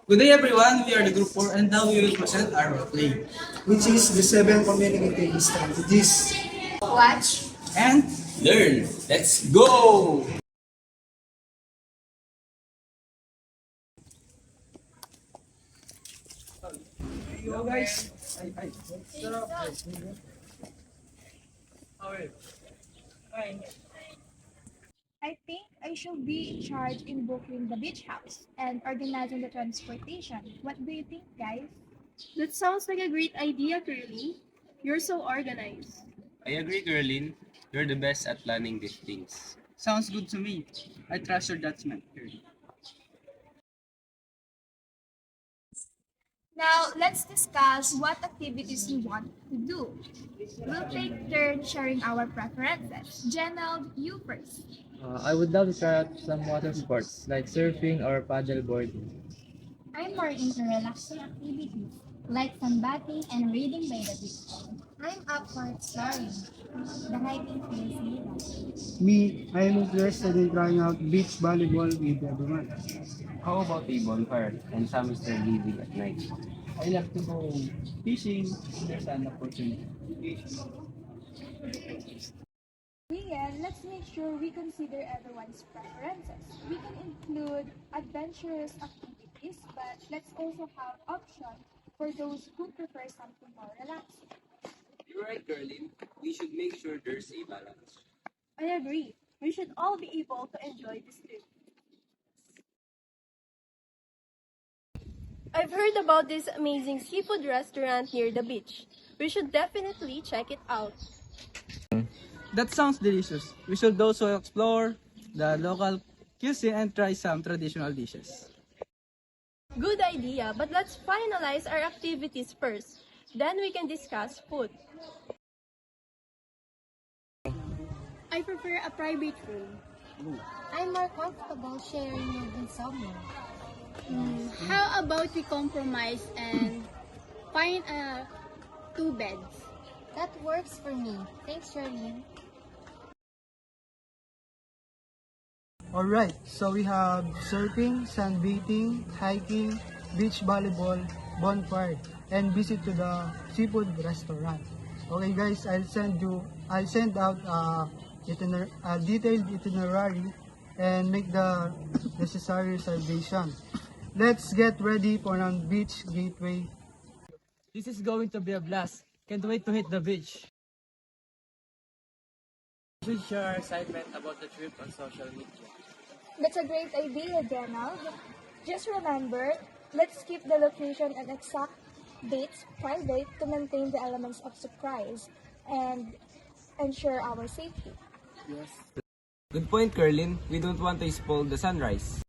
Good day everyone, we are the group 4 and now we will present our play. Which is the seven communicating strategies. Watch. And learn. Let's go! Yo guys. Ay. I think I should be in charge in booking the beach house and organizing the transportation. What do you think, guys? That sounds like a great idea, Curly. You're so organized. I agree, Gerlin. You're the best at planning these things. Sounds good to me. I trust your judgment. Now, let's discuss what activities we want to do. We'll take turns sharing our preferences. Jenald, you first. I would love to try out some water sports like surfing or paddleboarding. I'm more into relaxing activities like sunbathing and reading by the beach. I'm up for exploring. The hiking feels neat. Me, I am interested in trying out beach volleyball with everyone. How about a bonfire and some Mr. living at night? I love to go fishing if there's an opportunity. Rian, let's make sure we consider everyone's preferences. We can include adventurous activities, but let's also have options for those who prefer something more relaxing. You're right, Gerlin. We should make sure there's a balance. I agree. We should all be able to enjoy this trip. I've heard about this amazing seafood restaurant near the beach. We should definitely check it out. That sounds delicious. We should also explore the local cuisine and try some traditional dishes. Good idea, but let's finalize our activities first. Then we can discuss food. I prefer a private room. I'm more comfortable sharing it with someone. How about we compromise and find two beds? That works for me. Thanks, Charlene. Alright, so we have surfing, sunbathing, hiking, beach volleyball, bonfire, and visit to the seafood restaurant. Okay guys, I'll send out a detailed itinerary and make the necessary reservation. Let's get ready for our beach gateway. This is going to be a blast. Can't wait to hit the beach. We should share our excitement about the trip on social media. That's a great idea, Jenald. Just remember, let's keep the location and exact dates private to maintain the elements of surprise and ensure our safety. Good point, Gerlin. We don't want to spoil the sunrise.